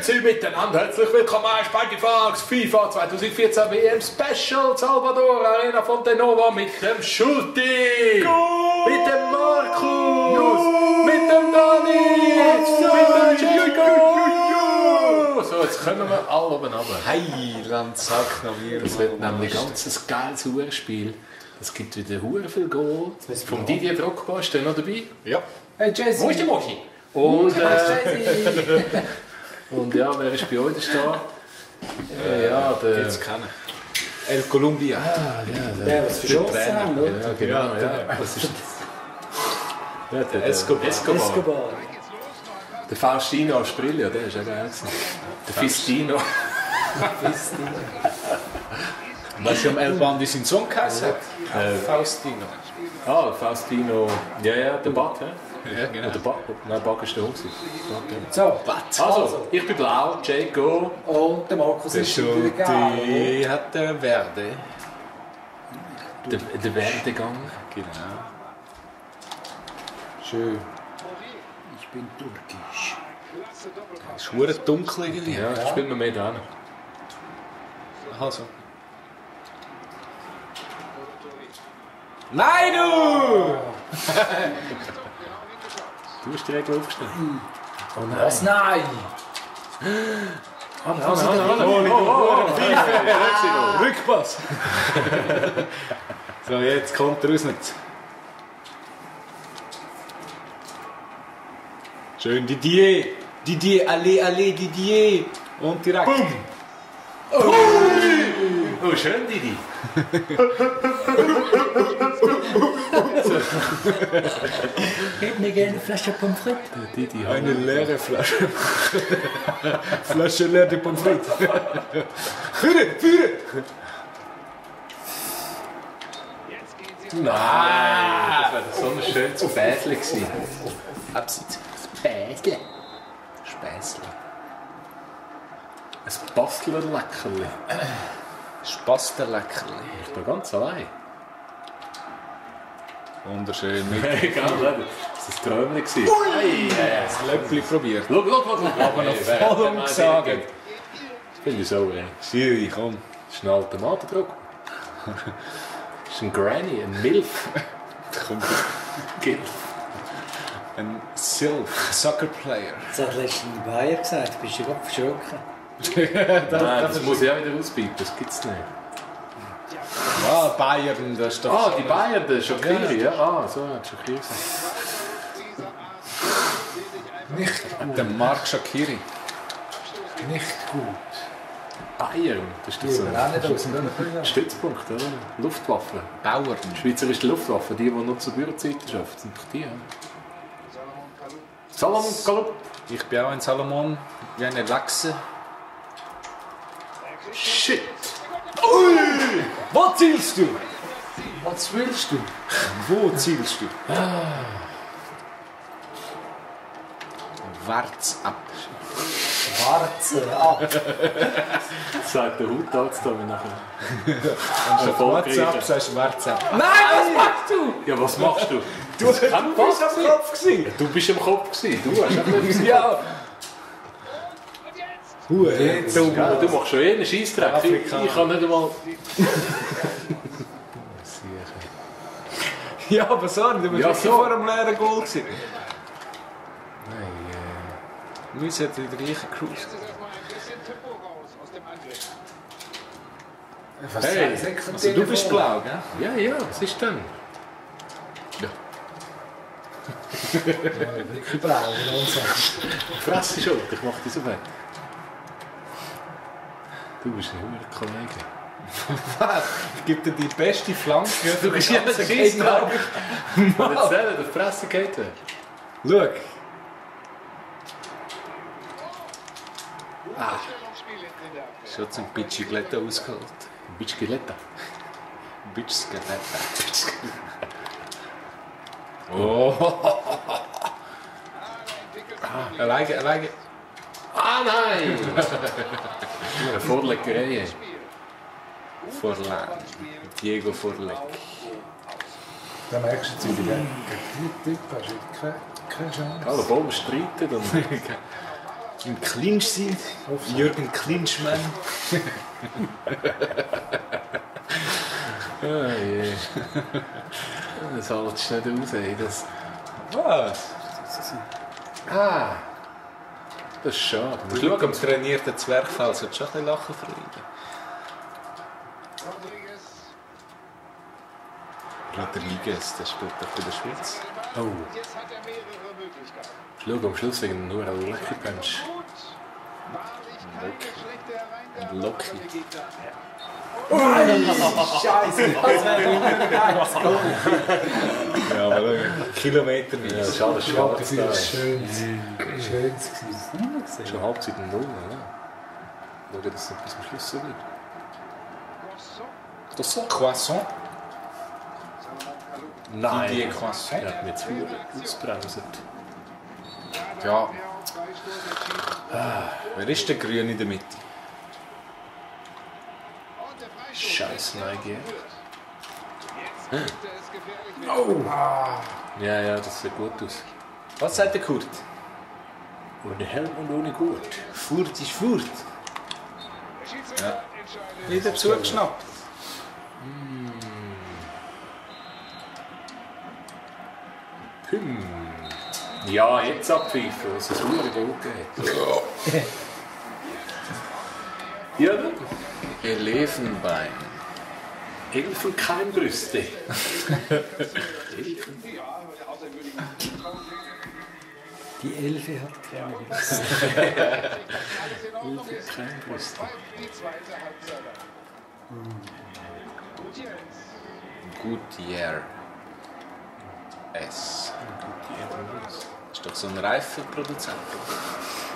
Grüezi miteinander, herzlich willkommen bei Spiky-Fox FIFA 2014 WM Special Salvador Arena Fontenova mit dem Schulti, mit dem Markus, mit dem Dani, mit dem Chico. So, jetzt können wir alle oben runter. Heiland, sag noch mir. Das wird nämlich ein ganz geiles Hurenspiel. Es gibt wieder hure viel Goal. Vom Didier Drogba ist der noch dabei. Ja. Hey Jesse! Wo ist der Mochi? Und ja, wer ist bei euch da? Ja, der... Jetzt kennen. El Colombia. Der, was verschossen haben, oder? Ja, genau. Ja. Was ist das? Ja, Escobar. Der Faustino Asprillo, der ist ja geil gewesen. Der Fistino. Weißt du, El Bandi seinen Song geheißen hat? Faustino. Ah, Faustino. Ja, der Bad, hä? Ja, genau. Oder Bad? Nein, Bad ist der Hund. So, Also, ich bin blau, Jake go. und der Markus Der ist wieder gegangen. Schulti hat der Verde. Der Werdegang. Genau. Schön. Ich bin türkisch. Es ist verdammt dunkel irgendwie. Ja, spielen wir mehr da. Also. Nein, du! Du hast die Regel aufgestellt. Oh nein. Was? Nein! Rückpass! So, jetzt kommt er raus nicht. Schön, Didier! Didier, allez, Didier! Und direkt. Boom! Oh, schön, Didi. Hätten wir gerne eine Flasche Pommes frites? Didi, Eine leere Flasche. Flasche leere Pommes frites. Führe! Nein, das wäre so ein schönes Späßle gewesen. Abseits. Späßle. Späßle. Ein Bastlerleckerli. Spasterleckerli. Ich bin ganz allein. Wunderschön. Mit Egal, das war ein Träumchen. das Löppli probiert. Schau. Aber noch voll umgesagt. Finde ich so, ey. Schiri, komm. Das ist ein Automatendruck. Das ist ein Granny, ein Milf. Komm. Gilf. Ein Sylph, Soccer Player. Das hat letztens in Bayern gesagt, bist du gerade verschrocken. Nein, das muss ich auch wieder ausbieten, das gibt es nicht. Ah, Bayern, das ist doch... Ah, die Bayern, der Schokiri, ja. Ah, so hat Schokiri gesagt. Nicht Der Marc Shaqiri. Nicht gut. Bayern, das ist doch so ein Stützpunkt, oder? Luftwaffe. Bauern. Schweizerische Luftwaffe, die nur zur Bürozeit arbeiten, sind doch die. Ja? Salomon Kalou. Ich bin auch ein Salomon, wie eine Lachse. Shit! Wo zielst du? Was willst du? Wo zielst du? Wart's ab. Schwarze ab. Sagt der Hautarzt da nachher. Anstatt WhatsApp sagst du wart's ab. Nein, was machst du? Ja, was machst du? Du bist am Kopf gewesen. Du bist im Kopf gewesen. Du hast auch etwas Ja. Du machst schon einen Scheissdreck. Afrika. Ich kann nicht einmal... Ja, aber sorry, du bist Ja, wirklich so. vor dem leeren Goal gewesen. Wir sind in der gleichen Cruise. Hey, Also du bist blau, gell? ja, was ist denn? Wirklich blau, langsam. Fresse schon, ich mach dich so weg. Du bist ein guter Kollege. Was? Ich gebe dir die beste Flanke. Du bist ja ein Scheissdreck. Ich kann erzählen, der Fresse geht weg. Schau. Schon zum Bitch-Gletta ausgeholt. Bitch-Geletta. Bitch-Skeletta. Oh. Alleine. Ah nein! Eine Vorleckerei. Forlan. Diego Forlec. Da merkst du jetzt wieder, gegen die Typen hast du keine Chance. Alle Bomben streiten und... Im Clinch sind. Jürgen Klinschmann. Ah je. Das haltest du nicht aus, ey. Das... Was? Ah! Das ist schade. Du schaust am trainierten Zwerchfell, solltest schon ein bisschen lachen verleiden. Rodriguez, der spielt doch bei der Schweiz. Oh. Schau am Schluss wegen nur ein Lucky Punch. Loki. Scheiße! Das wäre Ja, aber Kilometer nicht. Ja, das ist alles schwarz. das war schön. Schön. Das Das ist schon Halbzeit 0, oder? Schau, dass es nicht bis zum Schluss so wird. Das ist Croissant. Nein! Die Croissant. Er hat mir zu viel ausbremset. Ja. Wer ist der Grün in der Mitte? Scheiße, Neugier. Oh! Ja, ja, das sieht gut aus. Was sagt der Kurt? Ohne Helm und ohne Gurt. Furt ist Furt. Ja. Wieder zugeschnappt. Ja, jetzt abpfeifen, was es verdammt gut geht. Ja, dann. Elfenbein. Elfenkeimbrüste. Die Elfe hat keine Lust. Elfenkeimbrüste. Goodyear. S. Ist doch so ein Reifenproduzent.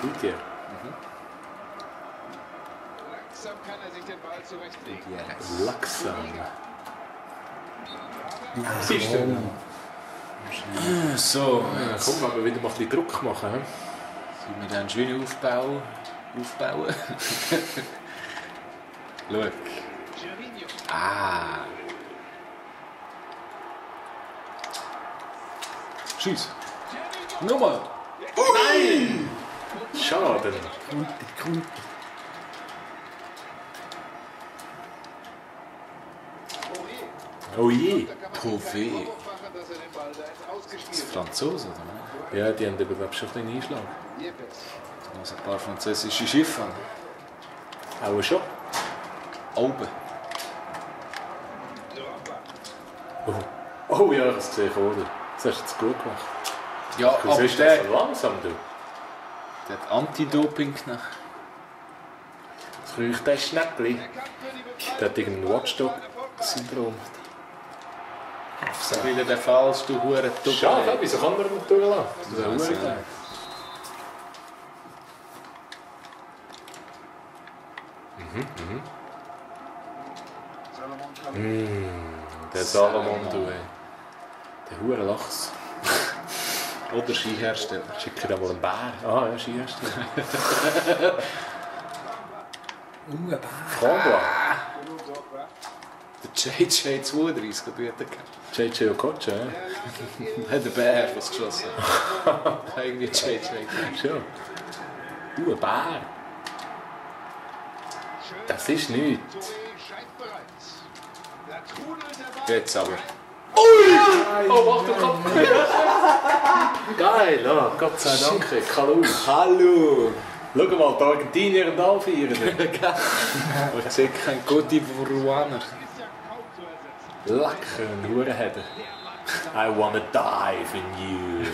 Gut, ja. Langsam kann er sich den Ball zurechtlegen. Goodyear S. Langsam. Ja, Siehst du? So, Ja, komm, wenn wir wieder mal ein bisschen Druck machen. He? sollen wir dann schön aufbauen? Schau. Ah. Schieß. Nochmal. Schade. Grund. Oh je. Pauvet. Das ist Franzose, oder? Ja, die haben eben, glaube ich, schon ein bisschen Einschlag. Also ein paar französische Schiffe. Auch schon. Oben. Oh ja, das sehe ich, oder? Das hast du jetzt gut gemacht. Ja, Du aber siehst der das so langsam, du. hat Anti-Doping nach. Das riecht ein Schnäppli. Der hat irgendein Watchdog-Syndrom. So will er den falsch, du Hure Schade, wieso kann man ihn durchlassen? Das ist Ja, ja ja. Der Salomon, du, ey. Der hure Lachs. Oder Skihersteller. Schicke da mal einen Bär. Ah, ja, Skihersteller. Bär. Frambois. Der JJ 32 gebührt gehabt. JJ Okocha, ja. Hat der Bär was geschossen. Irgendwie JJ. Schon. Du, ein Bär. Das ist nichts. Jetzt aber. Oh, warte, komm. Geil, ja. Gott sei Dank. Kalu. Hallo! Schau mal, die Argentinier und alle feiern. Ich sehe keinen guten Peruaner. Lecker, ein Hurenheder. I wanna dive in you.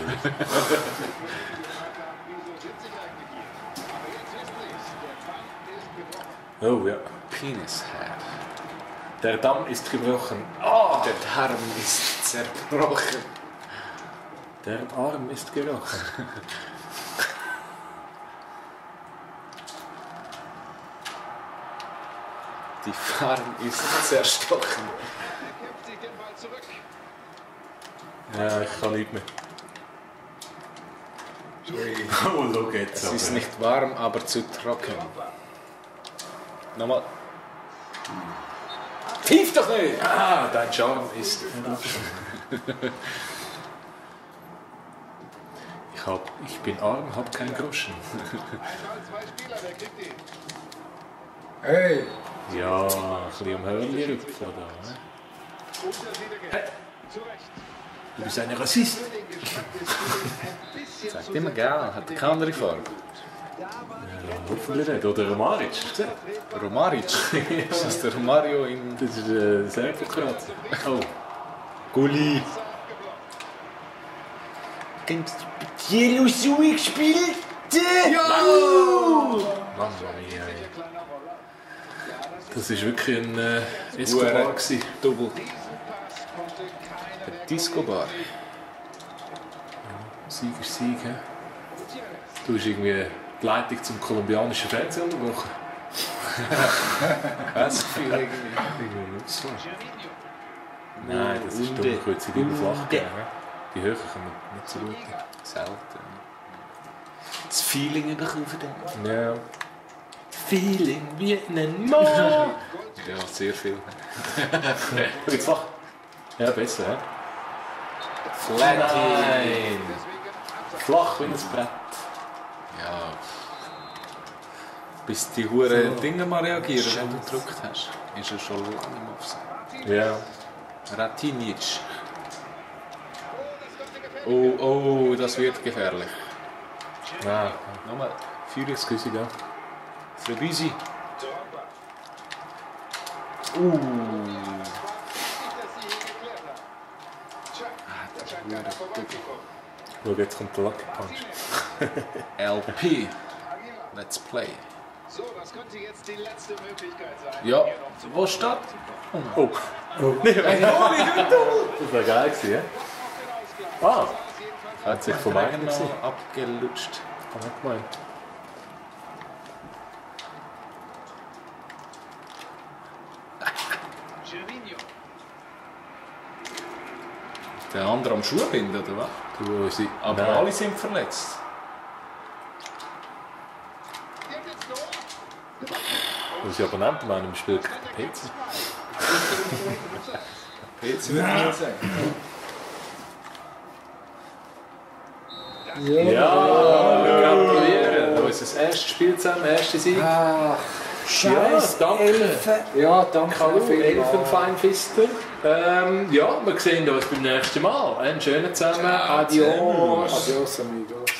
Oh ja. Penishead. Der Damm ist gebrochen. Oh, Der Darm ist zerbrochen. der Arm ist gebrochen. Die Farm ist zerstochen. Ja, ich kann nicht mehr. Oh, schau jetzt. Es ist nicht warm, aber zu trocken. Nochmal. Tief doch nicht! Ah, dein Charme ist... Ich Ich bin arm, hab keinen Groschen. Hey! Ja, ein bisschen am Hörnli rüpfen da. Ne? Du bist ein Rassist. Sagt immer gern, hat keine andere Farbe. Ja, hoffentlich nicht. Oder Romaric. Romaric. Ist das der Romario in... Das ist Serbokrat. Oh. Gulli. Kennst du Pietiello Sui gespielt? Ja! Mamma mia. Das war wirklich ein Escobar. Double. Der Disco-Bar. Sieg ist Sieg. He? Du hast irgendwie die Leitung zum kolumbianischen Fernsehen unterbrochen. Das Gefühl irgendwie. Irgendwie nicht so. Nein, das ist dumm. Ich würde sie lieber flach geben. Die Höhe kommen nicht so gut. Selten. Das Feeling bekommen von dem. Ja. Feeling wie ein Mann. Ja, sehr viel. Jetzt flach. Ja, besser, ja. Flatty. Flach wie ein Brett. Ja. Bis die hure Dinge mal reagieren, wenn du gedrückt hast, ist er schon lange im Offside. Ja. Ratinic. Oh, das wird gefährlich. Nein. Nochmal. Excuse, da. Trebisi. Schau, jetzt kommt der Lucky Punch. LP. Let's play. So, das könnte jetzt die letzte Möglichkeit sein. Ja, wo steht? Oh. Das war geil gewesen, ja? Ah. Hat sich vom eigenen noch abgelutscht. Kann ich gemeint. Der andere am Schuh binden, oder was? Du, sie... Aber Nein. alle sind verletzt. Unsere Abonnenten meinen, im Spiel PC. Jetzt würde ich mal sagen. Ja, wir gratulieren. Unser erstes Spiel zusammen, erste Sieg. Scheiß, danke. Elfen. Ja, danke vielmals. Elfenfeinfister. Ja, wir sehen uns beim nächsten Mal. Einen schönen zusammen. Adios. Adios, amigos.